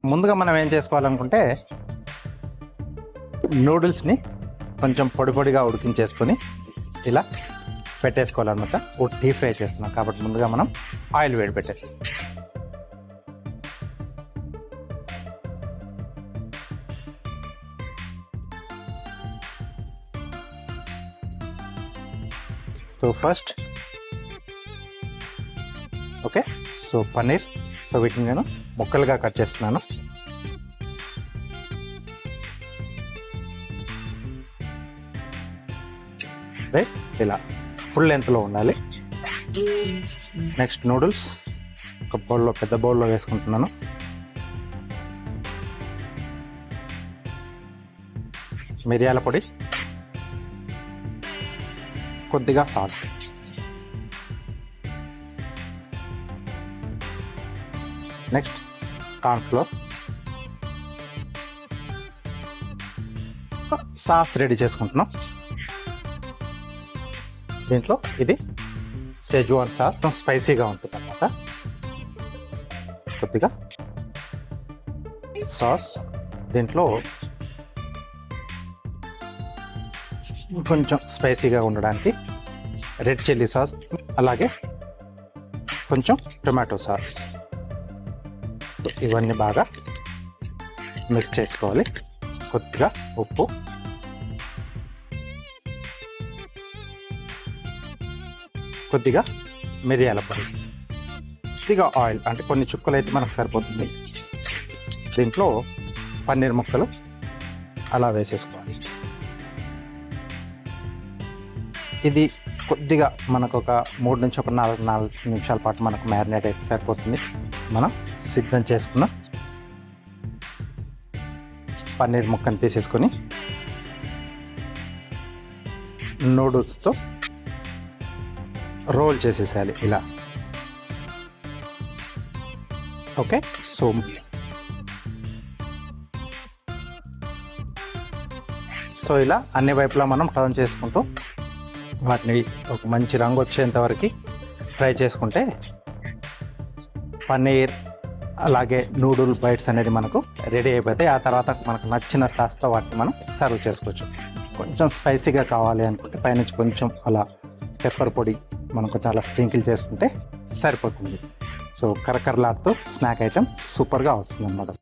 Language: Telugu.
ముందుగా మనం ఏం చేసుకోవాలనుకుంటే నూడిల్స్ని కొంచెం పొడి పొడిగా ఉడికించేసుకొని ఇలా పెట్టేసుకోవాలన్నమాట. డీప్ ఫ్రై చేస్తున్నాం కాబట్టి ముందుగా మనం ఆయిల్ వేడి పెట్టేసి so first okay so paneer, so వీటిని నేను ముక్కలుగా కట్ చేస్తున్నాను. రైట్, ఇలా ఫుల్ లెంత్లో ఉండాలి. నెక్స్ట్ నూడిల్స్ ఒక బౌల్లో, పెద్ద బౌల్లో వేసుకుంటున్నాను. మిరియాల పొడి, కొద్దిగా salt, next cornflour, sauce ready చేసుకుంటున్నాం. దీంట్లో ఇది సెజ్వాన్ సాస్, స్పైసీగా ఉంటుంది అన్నమాట. కొద్దిగా సాస్, దీంట్లో కొంచెం స్పైసీగా ఉండడానికి రెడ్ చిల్లీ సాస్, అలాగే కొంచెం టొమాటో సాస్. ఇవన్నీ బాగా మిక్స్ చేసుకోవాలి. కొద్దిగా ఉప్పు, కొద్దిగా మిరియాల పొడి, కొద్దిగా ఆయిల్, అంటే కొన్ని చుక్కలు అయితే మనకు సరిపోతుంది. దీంట్లో పన్నీర్ ముక్కలు అలా వేసేసుకోవాలి. ఇది కొద్దిగా మనకు ఒక 3 నుంచి 4 నిమిషాల పాటు మనకు మ్యారినేట్ అయితే సరిపోతుంది. మనం సిద్ధం చేసుకున్న పన్నీర్ ముక్కను తీసేసుకొని నూడిల్స్తో రోల్ చేసేసేయాలి ఇలా. ఓకే, సో ఇలా అన్ని వైపులా మనం టర్న్ చేసుకుంటూ వాటిని ఒక మంచి రంగు వచ్చేంత వరకు ఫ్రై చేసుకుంటే పన్నీర్ అలాగే నూడిల్ బైట్స్ అనేది మనకు రెడీ అయిపోతాయి. ఆ తర్వాత మనకు నచ్చిన సాస్తో వాటిని మనం సర్వ్ చేసుకోవచ్చు. కొంచెం స్పైసీగా కావాలి అనుకుంటే పైనుంచి కొంచెం అలా పెప్పర్ పొడి మనం కొంచెం అలా స్ప్రింకిల్ చేసుకుంటే సరిపోతుంది. సో కరకరలాడుతూ స్నాక్ ఐటెం సూపర్గా వస్తుంది అన్నమాట.